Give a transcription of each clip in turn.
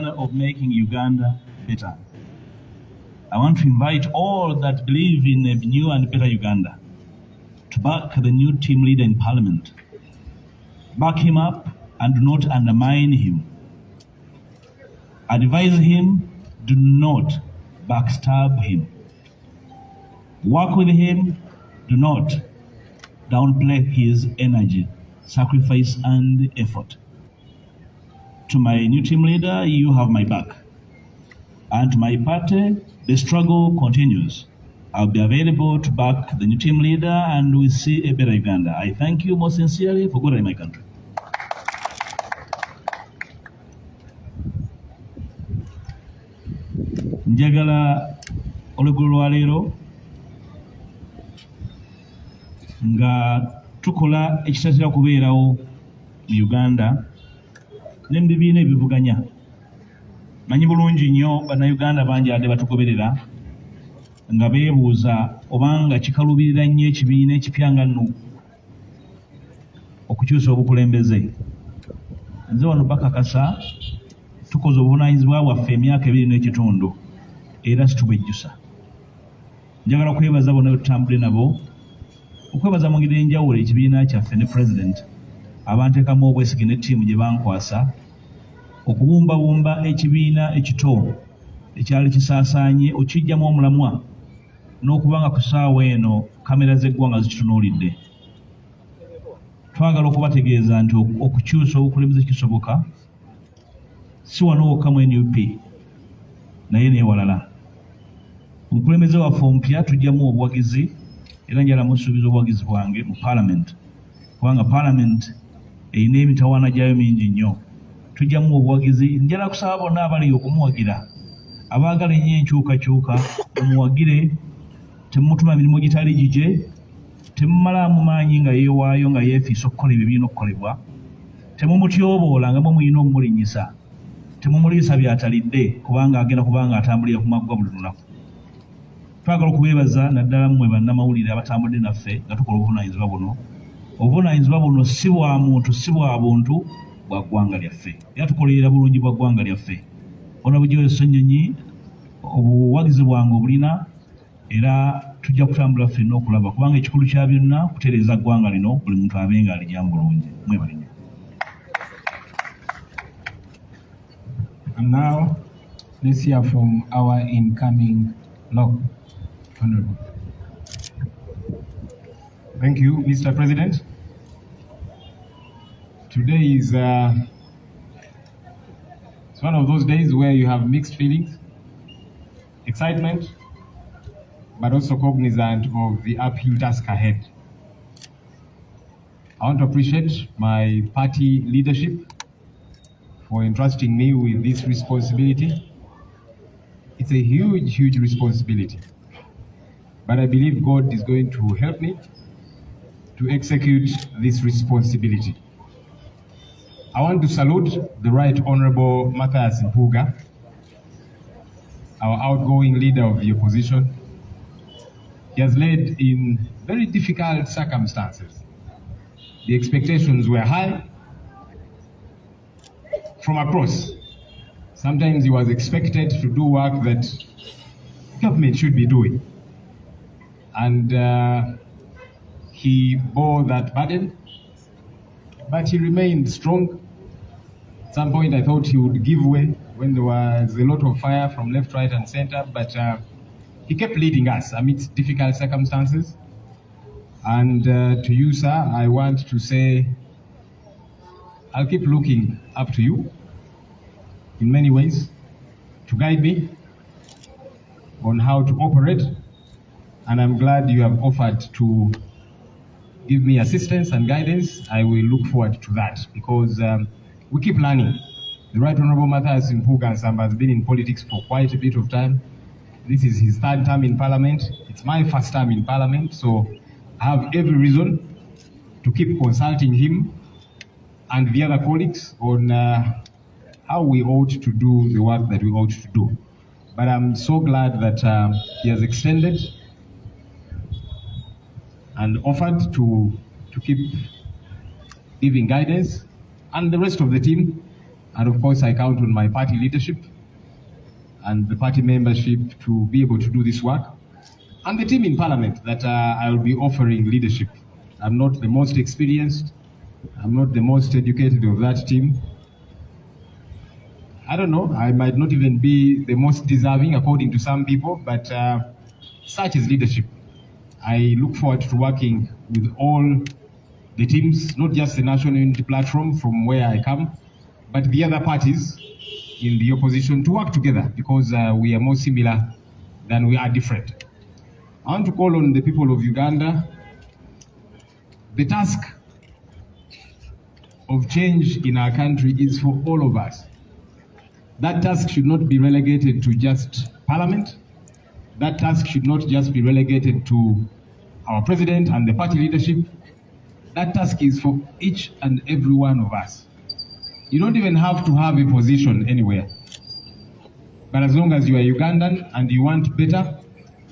of making Uganda better. I want to invite all that believe in a new and better Uganda to back the new team leader in Parliament. Back him up and do not undermine him. Advise him, do not backstab him. Work with him, do not downplay his energy, sacrifice, and effort. To my new team leader, you have my back. And to my party, the struggle continues. I'll be available to back the new team leader and we see a better Uganda. I thank you most sincerely for good in my country. Njagala olugulu lwa leero nga tukola ekitatera kubeerawo mu Uganda n'ebibiina ebivuganya. Manyi bulungi nnyo bannayuganda bangi ate batugoberera nga beebuuza obanga kikalubirira nnyo ekibiina ekipya nga nno okukyusa obukulembeze. Nze wano bakakasa tukoze obuvunaanyizibwa bwaffe emyaka 2 n'ekitundu era situbwejjusa. Njagala kwebaza bonna betutambule nabo, okwebaza mu ngeri enjawulo ekibiina kyaffe ne President abanteekamu obwesige ne ttiimu gye bankwasa okubumbabumba ekibiina ekito ekyali kisaasaanye okijjamu omulamwa n'okubanga ku ssaawa eno kamera z'eggwanga zikitunuulidde. Twagala okubategeeza nti okukyusa obukulembeze kisoboka, si wano wokka mu NUP naye n'ewalala. Omukulembeze waffe omupya tujjamu obuwagizi era njala musuubiza obuwagizi bwange mu Parliament kubanga Parliament erina emitawaana gyayo mingi nnyo. Tujjamu obuwagizi. Njala kusaba bonna abali okumuwagira abaagala ennyo enkyukakyuka omuwagire, temumutuma mirimu gitali gigye, temumalaamu maanyi nga yeewaayo nga yeefiisa okukola ebyo birina okukolebwa, temumutyoboola nga muyina okumulinnyisa, temumuliisa byatalidde kubanga agenda kubanga atambulira ku maggwa buli lunaku. Twagala okubeebaza naddala mmwe bannamawulire abatambudde naffe nga tukola obuvunaanyizibwa buno. Obuvunaanyizibwa buno si bwa muntu, si bwa buntu, bwa ggwanga lyaffe. Era tukolerera bulungi bwa ggwanga lyaffe. Honorable Joel Ssenyonyi, obuwagizi bwange obulina era tujja kutambula ffenna okulaba kubanga ekikulu kya byonna kutereeza ggwanga lino buli muntu abenga alijjamu bulungi. Mwebale nnyo. And now, let's hear from our incoming Honorable. Thank you, Mr. President. Today is it's one of those days where you have mixed feelings, excitement, but also cognizant of the uphill task ahead. I want to appreciate my party leadership for entrusting me with this responsibility. It's a huge, huge responsibility, but I believe God is going to help me to execute this responsibility. I want to salute the Right Honorable Mathias Mpuuga, our outgoing leader of the opposition. He has led in very difficult circumstances. The expectations were high from across. Sometimes he was expected to do work that government should be doing. And he bore that burden, but he remained strong. At some point I thought he would give way when there was a lot of fire from left, right and center, but he kept leading us amidst difficult circumstances. And to you, sir, I want to say, I'll keep looking up to you in many ways to guide me on how to operate. And I'm glad you have offered to give me assistance and guidance. I will look forward to that because we keep learning. The Right Honorable Mathias Mpuuga has been in politics for quite a bit of time. This is his 3rd term in Parliament. It's my 1st term in Parliament, so I have every reason to keep consulting him and the other colleagues on how we ought to do the work that we ought to do. But I'm so glad that he has extended and offered to keep giving guidance, and the rest of the team And of course, I count on my party leadership and the party membership to be able to do this work. And the team in Parliament that I will be offering leadership. I'm not the most experienced. I'm not the most educated of that team. I don't know, I might not even be the most deserving according to some people, but such is leadership. I look forward to working with all the teams, not just the National Unity Platform from where I come, but the other parties in the opposition to work together because we are more similar than we are different. I want to call on the people of Uganda. The task of change in our country is for all of us. That task should not be relegated to just Parliament. That task should not just be relegated to our president and the party leadership. That task is for each and every one of us. You don't even have to have a position anywhere. But as long as you are Ugandan and you want better,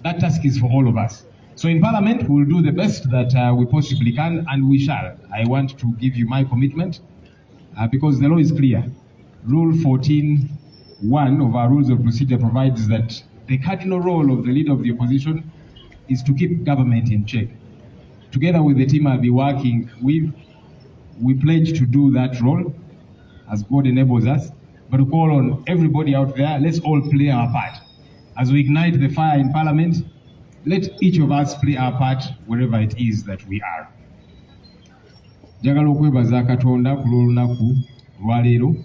that task is for all of us. So in Parliament, we'll do the best that we possibly can, and we shall. I want to give you my commitment because the law is clear. Rule 14.1 of our Rules of Procedure provides that the cardinal role of the leader of the opposition is to keep government in check. Together with the team I'll be working with, we pledge to do that role as God enables us, but to call on everybody out there, let's all play our part. As we ignite the fire in Parliament, let each of us play our part wherever it is that we are. Njagala okwebaza Katonda ku lw'olunaku lwaleero.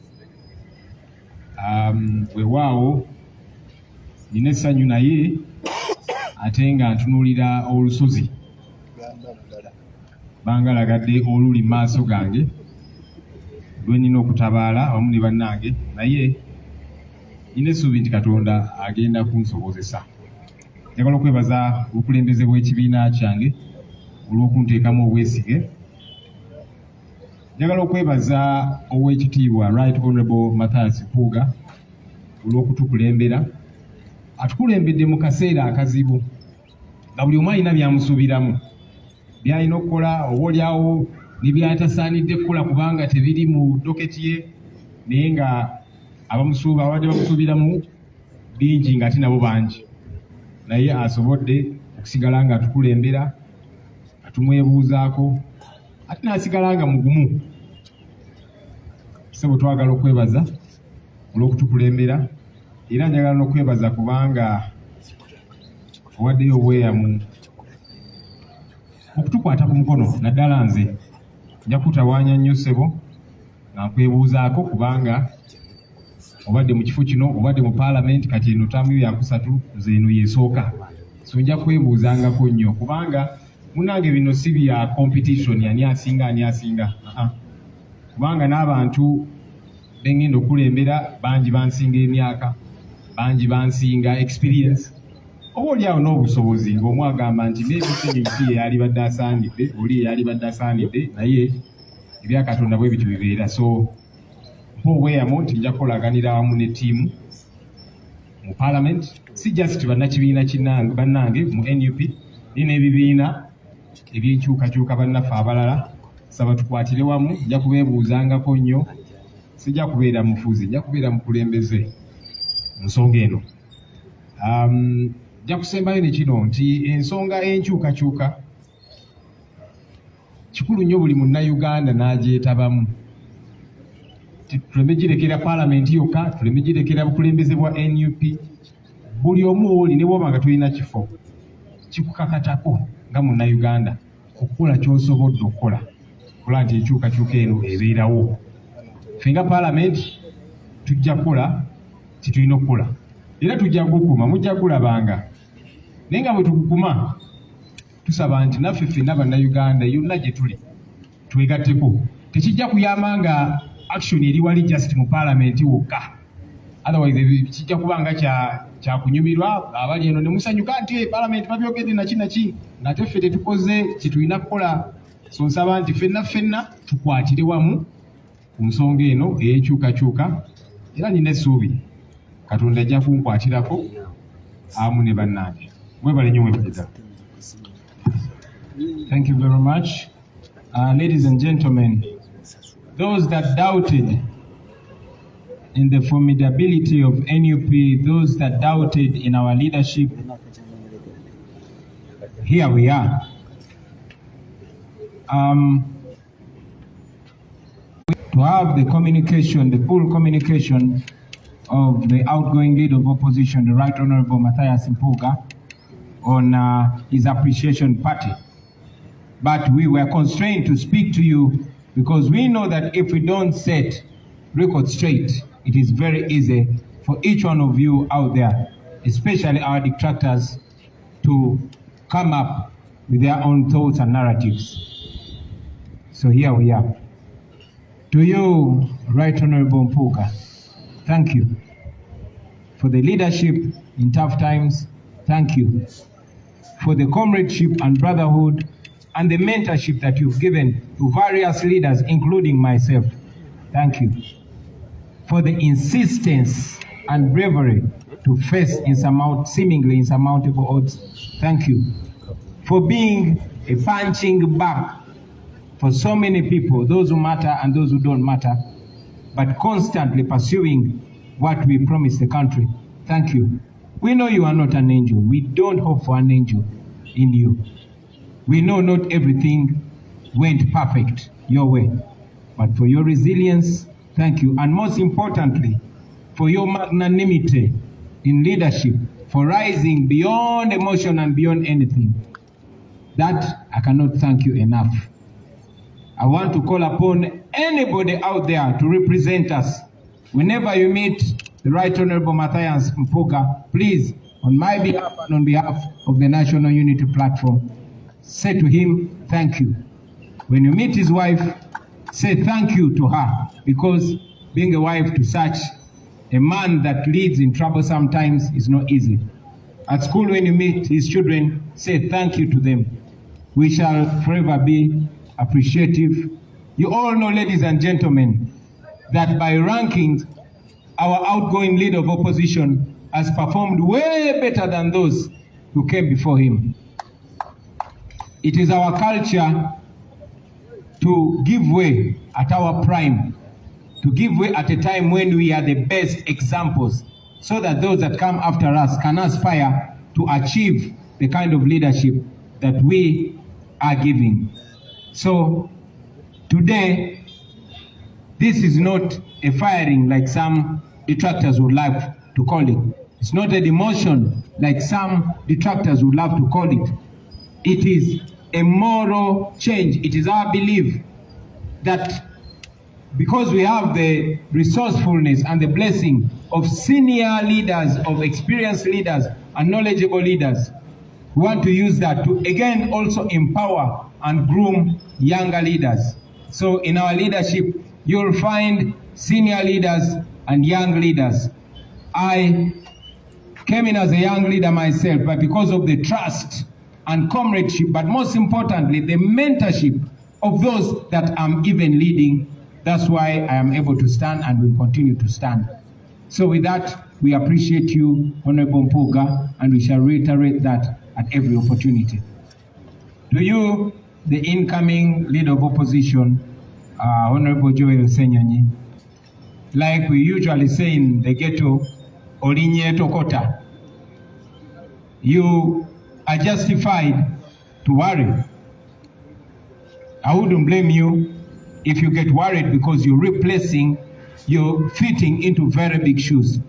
Weewaawo nina essanyu naye ate nga ntunuulira olusozi bangalagadde oluli mu maaso gange lwe nina okutabaala awamu ne bannange, naye nina essuubi nti Katonda agenda kunsobozesa. Njagala okwebaza obukulembeze bw'ekibiina kyange olw'okunteekamu obwesige. Njagala okwebaza Oweekitiibwa Right Honorable Mathias Mpuuga olw'okutukulembera. Atukulembedde mu kaseera akazibu nga buli omu alina byamusuubiramu, by'alina okukola oboolyawo ne byatasaanidde kukola kubanga tebiri mu doketi ye, naye nga abadde bamusuubiramu bingi ng'ate nabo bangi. Naye asobodde okusigala nga atukulembera, atumwebuuzaako, ate n'asigala nga mugumu. Ssebo twagala okwebaza olw'okutukulembera, era njagala n'okwebaza kubanga owaddeyo obweyamu okutukwata ku mukono. Naddala nze nja kutawaanya nnyo ssebo nga nkwebuuzaako kubanga obadde mu kifo kino, obadde mu Parliament, kati eno ttaamu yo yakusatu, nze eno yeesooka. So nja kwebuuzangako nnyo kubanga munange bino si bya competition ani asinga. Kubanga n'abantu bengenda okulembera bangi bansinga emyaka, bangi bansinga experience, oboolyawo n'obusobozi ng'omu agamba nti maybe yali badde asaanidde, oli yali badde asaanidde, naye ebya Katonda bwe bityo bibeera. So mpa obweyamu nti nja kukolaganira wamu ne ttiimu mu Parliament, si just bannakibiina bannange mu NUP naye n'ebibiina ebyenkyukakyuka bannaffe abalala. Saba tukwatire wamu, nja kubeebuuzangako nnyo, sijja kubeera mufuzi, nja kubeera mukulembeze mu nsonga eno. Nja kusembayo ne kino nti ensonga enkyukakyuka kikulu nnyo buli munnayuganda n'agyetabamu. Tuleme girekera Parliament yokka, tuleme girekera bukulembeze bwa NUP. Buli omu oli ne bw'oba nga tulina kifo kikukakatako nga munnayuganda okukola ky'osobodde okukola, kola nti enkyukakyuka eno ebeerawo. Ffe nga Parliament tujja kukola kye tulina okukola, era tujja gukuma, mujja gulabanga. Naye nga bwe tugukuma tusaba nti naffe ffenna bannayuganda yonna gye tuli twegatteko. Tekijja kuyamba nga action eri wali just mu Parliament wokka, otherwise kijja kubanga kyakunyumirwa abali eno ne musanyuka nti Parliament babyogedde naki ng'ate ffe tetukoze kye tulina kukola. So nsaba nti ffenna tukwatire wamu ku nsonga eno ey'enkyukakyuka, era nina essuubi Katonda ajja kunkwatirako amu ne bannange. Mwebale nnyo mwebale. Thank you very much. Ladies and gentlemen, those that doubted in the formidability of NUP, those that doubted in our leadership, here we are. To have the communication, the full communication of the outgoing leader of opposition, the Right Honorable Mathias Mpuuga, on his appreciation party. But we were constrained to speak to you because we know that if we don't set record straight, it is very easy for each one of you out there, especially our detractors, to come up with their own thoughts and narratives. So here we are. To you, Right Honorable Mpuuga, thank you for the leadership in tough times. Thank you for the comradeship and brotherhood and the mentorship that you've given to various leaders, including myself. Thank you for the insistence and bravery to face seemingly insurmountable odds. Thank you for being a punching bag for so many people, those who matter and those who don't matter, but constantly pursuing what we promised the country. Thank you. We know you are not an angel. We don't hope for an angel in you. We know not everything went perfect your way, but for your resilience, thank you. And most importantly, for your magnanimity in leadership, for rising beyond emotion and beyond anything. That I cannot thank you enough. I want to call upon anybody out there to represent us. Whenever you meet the Right Honorable Mathias Mpuuga, please, on my behalf and on behalf of the National Unity Platform, say to him, thank you. When you meet his wife, say thank you to her, because being a wife to such a man that leads in trouble sometimes is not easy. At school, when you meet his children, say thank you to them. We shall forever be appreciative. You all know, ladies and gentlemen, that by rankings, our outgoing leader of opposition has performed way better than those who came before him. It is our culture to give way at our prime, to give way at a time when we are the best examples, so that those that come after us can aspire to achieve the kind of leadership that we are giving. So today, this is not a firing like some detractors would like to call it. It's not a demotion like some detractors would love to call it. It is a moral change. It is our belief that because we have the resourcefulness and the blessing of senior leaders, of experienced leaders and knowledgeable leaders, we want to use that to again also empower and groom younger leaders. So in our leadership, you'll find senior leaders and young leaders. I came in as a young leader myself, but because of the trust and comradeship, but most importantly, the mentorship of those that I'm even leading, that's why I am able to stand and will continue to stand. So with that, we appreciate you, Honorable Mpuuga, and we shall reiterate that at every opportunity. To you, the incoming leader of opposition, Honorable Joel Ssenyonyi, like we usually say in the ghetto, Olinye Tokota, you are justified to worry. I wouldn't blame you if you get worried because you're fitting into very big shoes.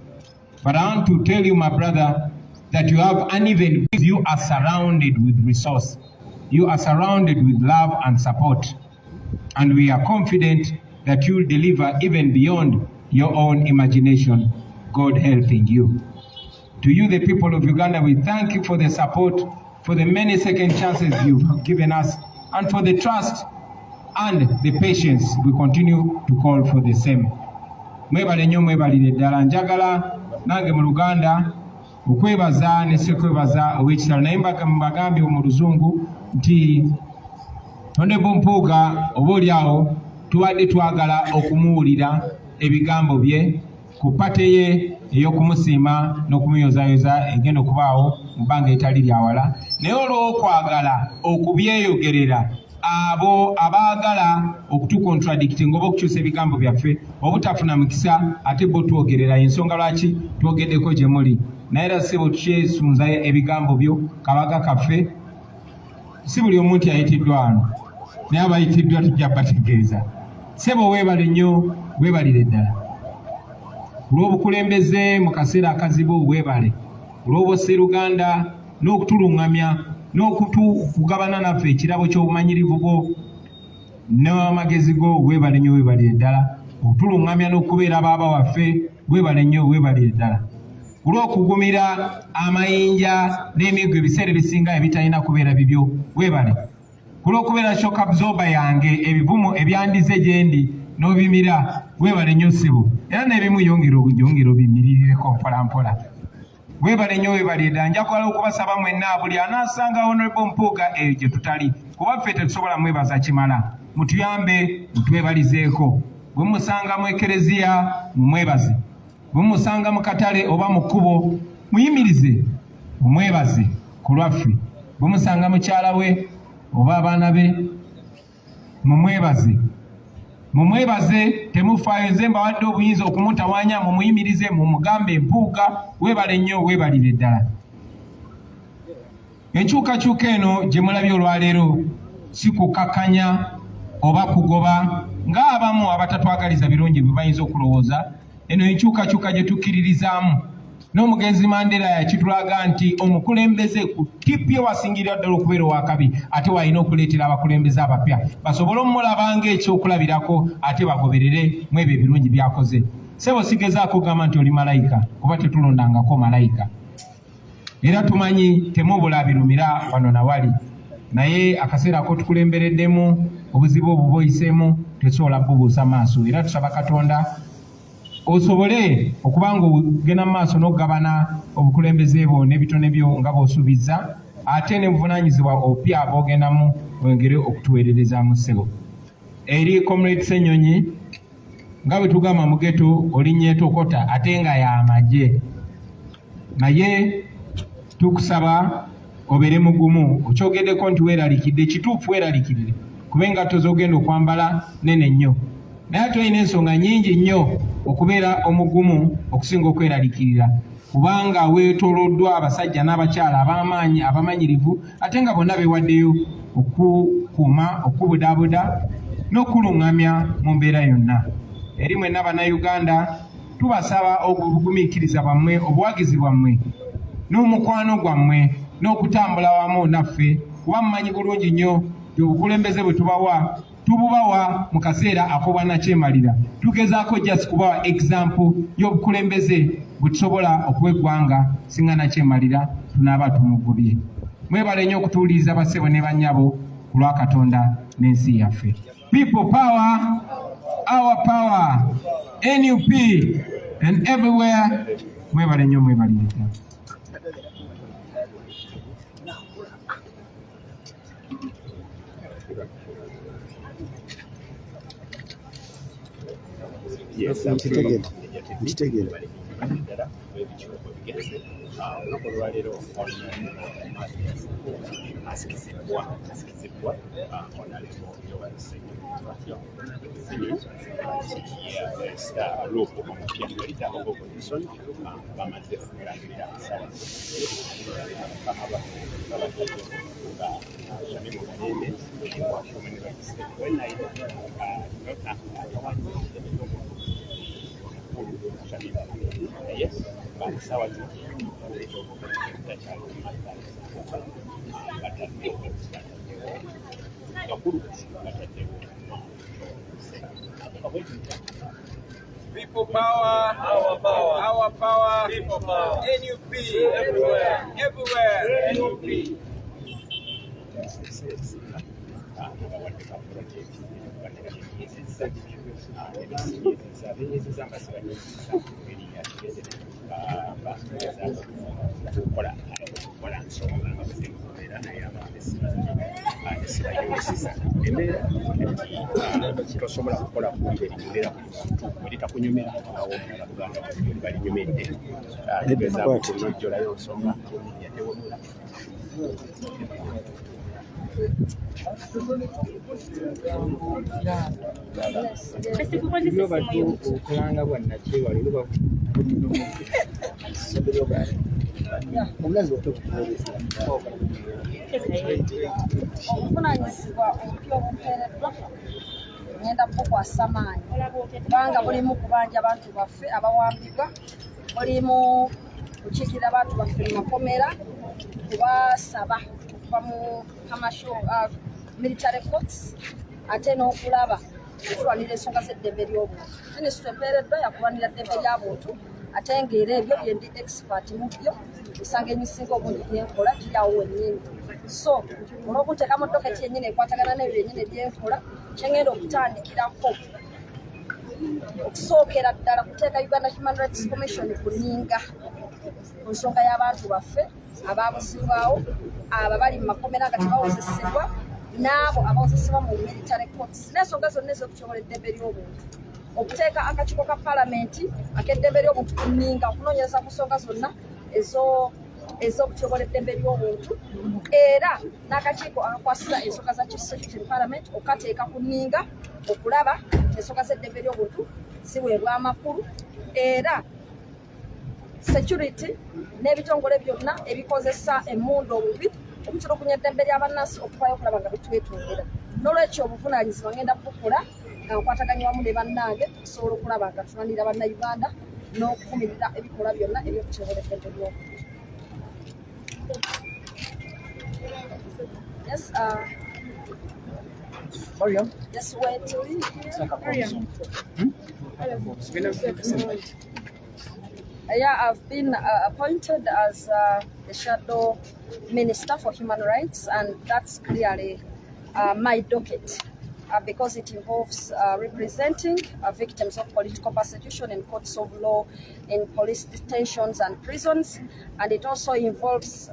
But I want to tell you, my brother, that you have uneven, you are surrounded with resource. You are surrounded with love and support. And we are confident that you will deliver even beyond your own imagination, God helping you. To you, the people of Uganda, we thank you for the support, for the many second chances you've given us, and for the trust and the patience. We continue to call for the same. Mwebale nnyo mwebalire ddala, njagala nange mu Luganda okwebaza ne sekwebaza ow'ekitalo, naye mbagambye mu Luzungu nti Honorable Mpuuga oboolyawo tubadde twagala okumuwulira ebigambo bye ku pate ye ey'okumusiima n'okumuyozaayoza egenda okubaawo mu bbanga etali lya wala, naye olw'okwagala okubyeyogerera abo abaagala okutukontradikiti ngoba okukyusa ebigambo byaffe obutafuna mukisa ate bo twogerera ensonga lwaki twogeddeko gye muli naye era ssebo tukyesunza ebigambo byo kabaga kaffe si buli omuntu yayitiddwa wano naye abayitiddwa tujja bategeeza ssebo weebale nnyo weebalire ddala olw'obukulembeze mu kaseera akazibu weebale olw'obusseruganda n'okutuluŋŋamya n'okugabana naffe ekirabo ky'obumanyirivu bwo n'amagezi go weebale nnyo weebalire ddala okutuluŋŋamya n'okubeera baaba waffe weebale nnyo weebalire ddala olw'okugumira amayinja n'emigo ebiseera ebisinga ebitalina kubeera bibyo weebale olw'okubeera shock absorber yange ebivumo ebyandize gye ndi n'obimira weebale nnyo ssebo era n'ebimu yongera obimirireko mpolampola weebale nnyo weebalire ddala nja kukola okubasaba mwenna buli anaasanga Honorable Mpuuga eyo gye tutali kuba ffe tetusobola mwebaza kimala mutuyambe mutwebalizeeko bwe musanga mu ekereziya mumwebaze bwe musanga mu katale oba mu kkubo muyimirize mumwebaze ku lwaffe bwe musanga mukyala we oba abaana be mumwebaze temufaayo nze mbawadde obuyinza okumutawaanya mumuyimirize mumugambe Mpuuga weebale nnyo weebalire ddala enkyukakyuka eno gye mulabye olwaleero si kukakanya oba kugoba ng'abamu abatatwagaliza birungi bwe bayinza okulowooza eno enkyukakyuka gye tukkiririzaamu n'omugenzi Mandela yakitulaga nti omukulembeze ku tippye wasingirira ddala okubeera owakabi ate walina okuleetera abakulembeze abapya basobole omulaba ng'ekyokulabirako ate bagoberere mu ebyo ebirungi byakoze ssebo sigezaako kugamba nti oli malayika kuba tetulondangako malayika era tumanyi temubula birumira wano nawali naye akaseera ko tukulembereddemu obuzibu obwo bwoyiseemu tesobola bubuusa maaso era tusaba Katonda osobole okubanga ogenda mu maaso n'okugabana obukulembeze bwo n'ebitone byo nga bw'osuubiza ate ne buvunaanyizibwa opya bw'ogendamu oyongere okutuweererezaamu ssebo eri Comrade Ssenyonyi nga bwe tugamba mu geto olinnye tokota ate nga y'amagye naye tukusaba obeere mugumu okyogeddeko nti weeralikidde kituufu weeralikirire kuba engatto z'ogenda okwambala nene nnyo naye ate olina ensonga nnyingi nnyo okubeera omugumu okusinga okweralikirira kubanga weetooloddwa abasajja n'abakyala ab'amaanyi abamanyirivu ate nga bonna beewaddeyo okukuuma okubudaabuda n'okuluŋŋamya mu mbeera yonna eri mwenna bannayuganda tubasaba obugumiikiriza bwammwe obuwagizi bwammwe n'omukwano gwammwe n'okutambula wamu naffe kuba mumanyi bulungi nnyo obukulembeze bwe tububawa mu kaseera ak'obwannakyemalira tugezaako just kubawa example y'obukulembeze bwe tusobola okuba eggwanga singa nakyemalira tunaaba tumugubye mwebale nnyo okutuwuliriza bassebo ne bannyabo ku lwa Katonda n'ensi yaffe. People power, our power, NUP and everywhere. Mwebale nnyo mwebalire ddala. Yes, mkitegere. Olunaku olwaleero asikizibwa Honorable Joel Ssenyonyi loopo omupya leader of opposition bamaze okulangirira nsala yes, but sawa tu People power, our power, our power, people power, NUP, everywhere, everywhere, NUP. tosobola kukola kubeera eritakunyumira awo balinyumidde gezaako kunojjolayo nsonga yatewomula okulanga bwannakyewaliro omunazi obuvunanyizibwa obupya obumpeereddwa ngenda bukwasa maanyi kubanga bulimu kubanja abantu baffe abawambibwa, bulimu kukiikirira abantu baffe mu makomera, kubasaba okuva mu military courts, ate n'okulaba okulwanira ensonga z'eddembe ly'obuntu. Minisitule empeereddwa yakulwanira ddembe ly'abuntu, ate ng'era ebyo bye ndi expert mu byo, osanga emisinga obungi byenkola giryawo wennyini. So olw'okunteekamu doketi yennyini ekwatagana n'ebyo byennyini byenkola, kyengenda okutandikirako okusookera ddala kuteeka Uganda Human Rights Commission ku nninga ku nsonga y'abantu baffe abaabuzibwawo, abo bali mu makomera nga tebawozesebwa, n'abo abawozesebwa mu military courts, n'ensonga zonna ez'okutyoboola eddembe ly'obuntu. Okuteeka akakiiko ka paalamenti ak'eddembe ly'obuntu ku nninga okunoonyereza ku nsonga zonna ez'okutyoboola eddembe ly'obuntu, era n'akakiiko akakwasira ensonga za Chief Secretary Parliament okateeka ku nninga okulaba ensonga z'eddembe ly'obuntu ziweebwa amakulu, era security n'ebitongole byonna ebikozesa emmundu obubi okutulugunya eddembe ly'abannansi okuvaayo okulaba nga bitwetondera. N'olwekyo obuvunaanyizibwa ngenda bukula nga nkwataganya wamu ne bannange okusobola okulaba nga tulwanirira bannayuganda n'okuvumirira ebikolwa byonna eby'okutyoboola eddembe ly'obuntu. Yes, just wait till you Yeah, I've been appointed as the shadow minister for human rights, and that's clearly my docket because it involves representing victims of political persecution in courts of law, in police detentions and prisons, and it also involves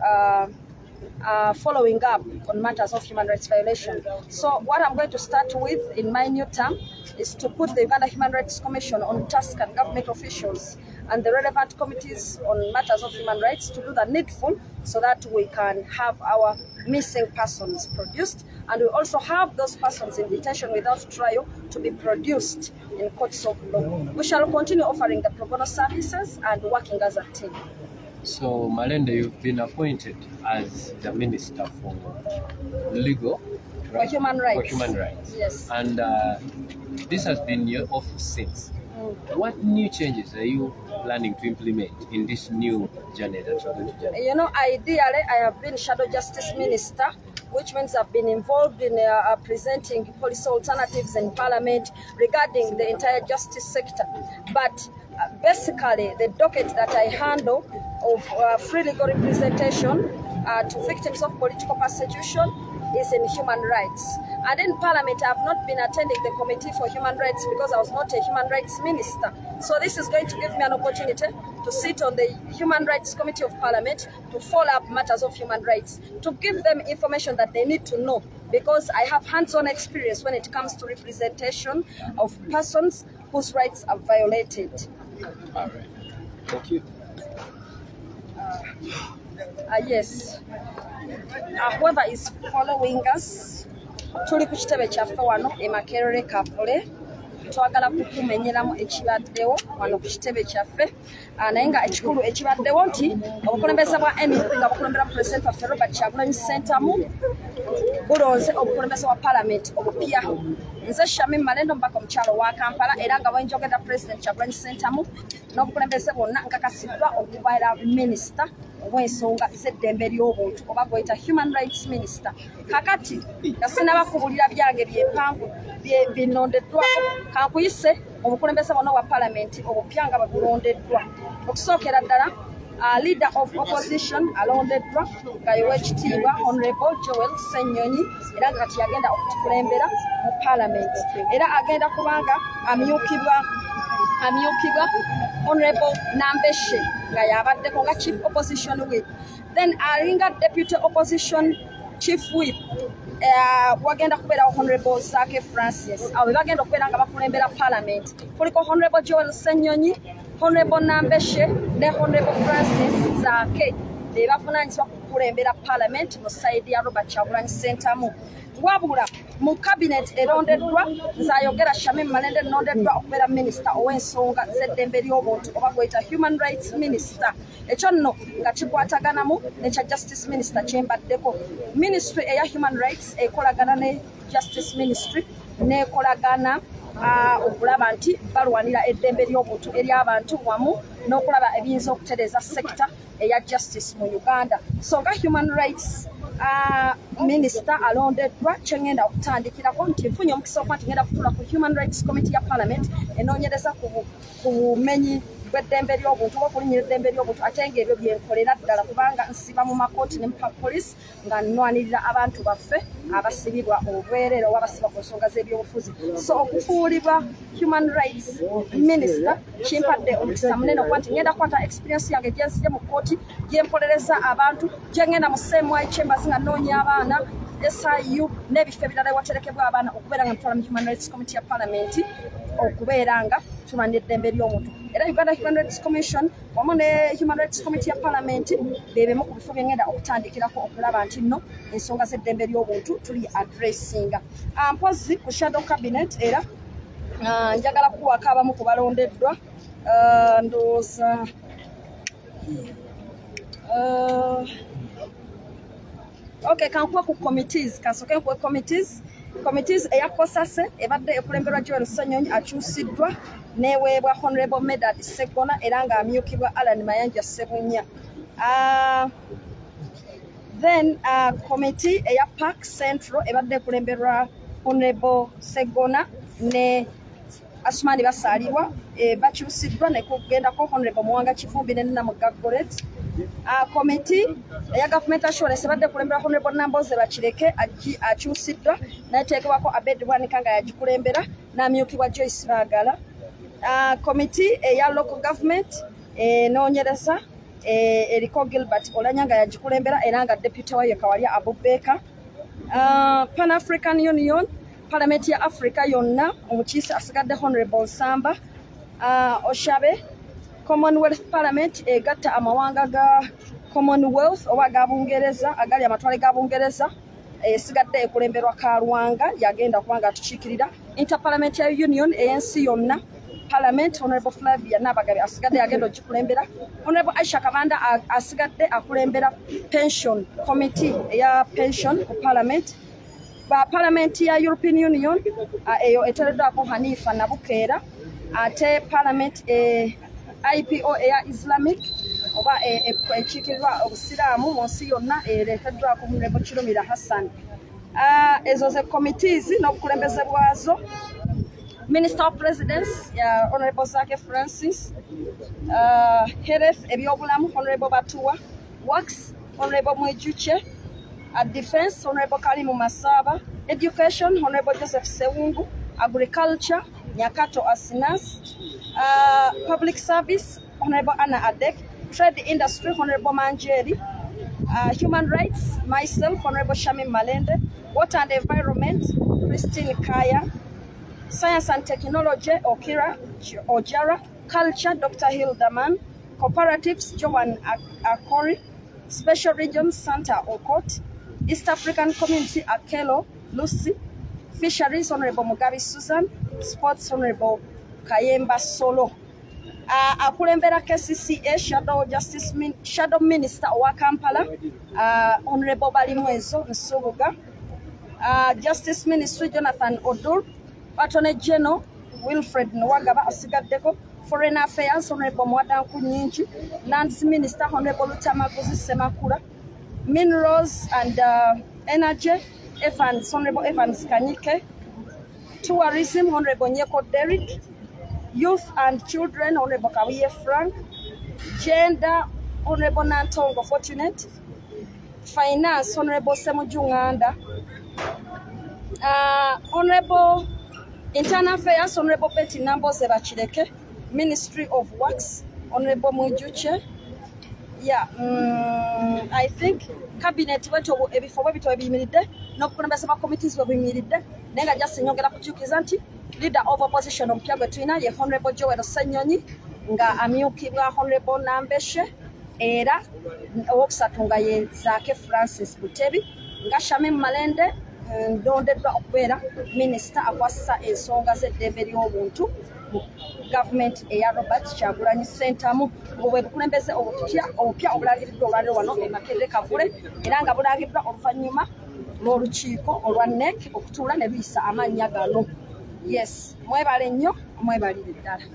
following up on matters of human rights violation. So what I'm going to start with in my new term is to put the Uganda Human Rights Commission on task and government officials and the relevant committees on matters of human rights to do the needful so that we can have our missing persons produced, and we also have those persons in detention without trial to be produced in courts of law. We shall continue offering the pro bono services and working as a team. So, Malende, you've been appointed as the Minister for Legal, right? For Human Rights. For Human Rights. Yes. And this has been your office since. What new changes are you planning to implement in this new journey that you're going to journey? You know, ideally, I have been Shadow Justice Minister, which means I've been involved in presenting policy alternatives in Parliament regarding the entire justice sector. But basically, the docket that I handle of free legal representation to victims of political persecution is in human rights. And in Parliament, I have not been attending the Committee for Human Rights because I was not a human rights minister. So this is going to give me an opportunity to sit on the Human Rights Committee of Parliament to follow up matters of human rights, to give them information that they need to know, because I have hands-on experience when it comes to representation of persons whose rights are violated. All right. Thank you. Yes. Whoever is following us, tuli ku kitebe kyaffe wano e Makerere Kapule, twagala kukumenyeramu ekibaddewo wano ku kitebe kyaffe, naye nga ekikulu ekibaddewo nti obukulembeze bwa NUP nga bukulembera Pulezidenti waffe Robert Kyagulanyi Ssentamu bulonze obukulembeze bwa Parliament obupya. Nze Shamim Malendo mbaka omukyalo wa Kampala, era nga bwenjogera Pulezidenti Kyagulanyi Ssentamu n'obukulembeze bwonna nkakasiddwa okubeera minisita ow'ensonga z'eddembe ly'obuntu oba gweyita human rights minister. Kakati nga sinabakubulira byange byempangu binondeddwako, kankuyise obukulembeze bwonna bwa Parliament obupya nga babulondeddwa. Okusookera ddala leader of opposition alondeddwa nga y'Oweekitiibwa Honorable Joel Ssenyonyi, era nga kati yagenda okutukulembera mu Parliament, era agenda kubanga amyukibwa Honorable Nambeshe nga yabaddeko nga Chief Opposition Whip, then alinga Deputy Opposition Chief Whip wagenda kubeerawo Honorable Zake Francis. Abo bagenda okubeera nga bakulembera Parliament. Kuliko Honorable Joel Ssenyonyi, Honorable Nambeshe ne Honorable Francis Zake. bebavunaanyizibwa ku kukulembera Parliament mu side ya Robert Kyagulanyi Ssentamu. Wabula mu cabinet erondeddwa nzayogera Shamim Malende nnondeddwa okubeera minisita ow'ensonga z'eddembe ly'obuntu oba gweta human rights minister. Ekyo nno nga kikwataganamu nekya justice minister kyembaddeko. Ministry eya human rights ekolagana ne justice ministry n'ekolagana okulaba nti balwanira eddembe ly'obuntu ery'abantu wamu n'okulaba ebiyinza okutereeza sekita eya justice mu Uganda. So nga human rights minister alondeddwa kyengenda okutandikirako nti nfunye omukisa okuba nti ngenda kutuula ku human rights committee ya parliament enoonyereza ku bumenyi bw'eddembe ly'obuntu oba okulinnyira eddembe ly'obuntu ate ng'ebyo byenkolera ddala kubanga nsiba mu makooti ne mu police nga nnwanirira abantu baffe abasibibwa obwereere oba abasibwa ku nsonga z'ebyobufuzi. So okufuulibwa human rights minister kimpadde omukisa munene okuba nti ngenda kukwata experience yange gye nzije mu kkooti gye mpolereza abantu gye ngenda mu CMI chambers nga nnoonya abaana SIU n'ebifo ebirala ewaterekebwa abaana okubeera nga ntwala mu human rights committee ya parliament okubeera nga tulwanira eddembe ly'omuntu. Era Uganda Human Rights Commission wamu ne Human Rights Committee ya Parliament beebemu ku bifo bye ngenda okutandikirako okulaba nti nno ensonga z'eddembe ly'obuntu tuli addressinga. Mpozi ku shadow cabinet era njagala kuwaka abamu ku balondeddwa ndowooza okay, kankuwa ku committees kansoke nkuwe committees eya Kosase ebadde ekulemberwa Joel Ssenyonyi akyusiddwa neweebwa Honorable Medard Sseggona era ng'amyukibwa Alan Mayanja Ssebunya. Then committee eya Park Central ebadde ekulemberwa Honorable Sseggona ne Asumani Basalirwa bakyusiddwa ne kugendako Honorable Muwanga Kivumbi ne Namugagoret. Committee eya Government Assurance ebadde ekulemberwa Honorable Namboze Bakireke akyusiddwa n'eteekebwako Abed Bwanika nga yagikulembera n'amyukibwa Joyce Baagala. Committee eya Local Government enoonyereza eriko Gilbert Olanya nga yagikulembera era nga Deputy wayo Kawalya Abubeka. Pan African Union Parliament ya Africa yonna omukiise asigadde Honorable Nsamba. Oshabe Commonwealth Parliament egatta amawanga ga Commonwealth oba ga Bungereza agali amatwale ga Bungereza esigadde ekulemberwa Kalwanga yagenda kubanga atukiikirira. Interparliamentary Union ANC yonna Parliament Honorable Flavia Nabagabe asigadde yagenda ogikulembera. Honorable Aisha Kabanda asigadde akulembera Pension Committee eya Pension ku Parliament. Ba Parliament ya European Union eyo eteereddwako Hanifa Nabukeera ate Parliament IPO eya Islamic oba ekiikirirwa obusiraamu mu nsi yonna ereeteddwako Honorable Kirumira Hassan. Ezo ze committees n'obukulembeze bwazo. Minister of Presidents Honorable Zake Francis, Health ebyobulamu Honorable Batuwa, Works Honorable Mwejuche, Defense Honorable Kalimu Masaba, Education Honorable Joseph Sewungu, Agriculture Nyakato Asinas, Public Service Honorable Anna Adek, Trade Industry Honorable Manjeri, Human Rights myself Honorable Shamim Malende, Water and Environment Christine Kaya, Science and Technology Okira Ojara, Culture Dr. Hildaman, Cooperatives Joan Akori, Special Regions Santa Okot, East African Community Akelo Lucy, Fisheries Honorable Mugabe Susan, Sports Honorable Kayemba Solo. Akulembera KCCA Shadow Minister wa Kampala Honorable Balimwezo Nsubuga, Justice Ministry Jonathan Odur, Attorney General Wilfred Nwagaba asigaddeko, Foreign Affairs Honorable Mwadanku Nyingi, Lands Minister Honorable Lutamaguzi Semakula, Minerals and Energy Honorable Evans Kanyike, Tourism Honorable Nyeko Derrick, Youth and Children Honorable Kawiye Frank, Gender Honorable Nantongo Fortunate, Finance Honorable Semujunganda, Honorable Internal Affairs Honorable Betty Namboze Bakireke, Ministry of Works Honorable Mwijuche. I think Cabinet wetu ebifo bito ebiyimiridde n'okukulembeza ba committees bebiyimiridde naye nga just nyongera kukyukiza nti Leader of Opposition omupya gwe tulina ye Honorable Joel Ssenyonyi nga amyukibwa Honorable Nambeshe era owokusatu nga ye Zaake Francis Butebi nga Shamim Malende ndondeddwa okubeera minisita akwasisa ensonga z'eddembe ly'obuntu mu gavumenti eya Robert Kyagulanyi Ssentamu. Obwo bukulembeze obupya obulangiriddwa olwaliro wano e Makerere Kavule era nga bulangiddwa oluvannyuma lw'olukiiko olwa NEC okutuula ne luyisa amannya gano. Yes, mwebale nnyo, mwebalire ddala.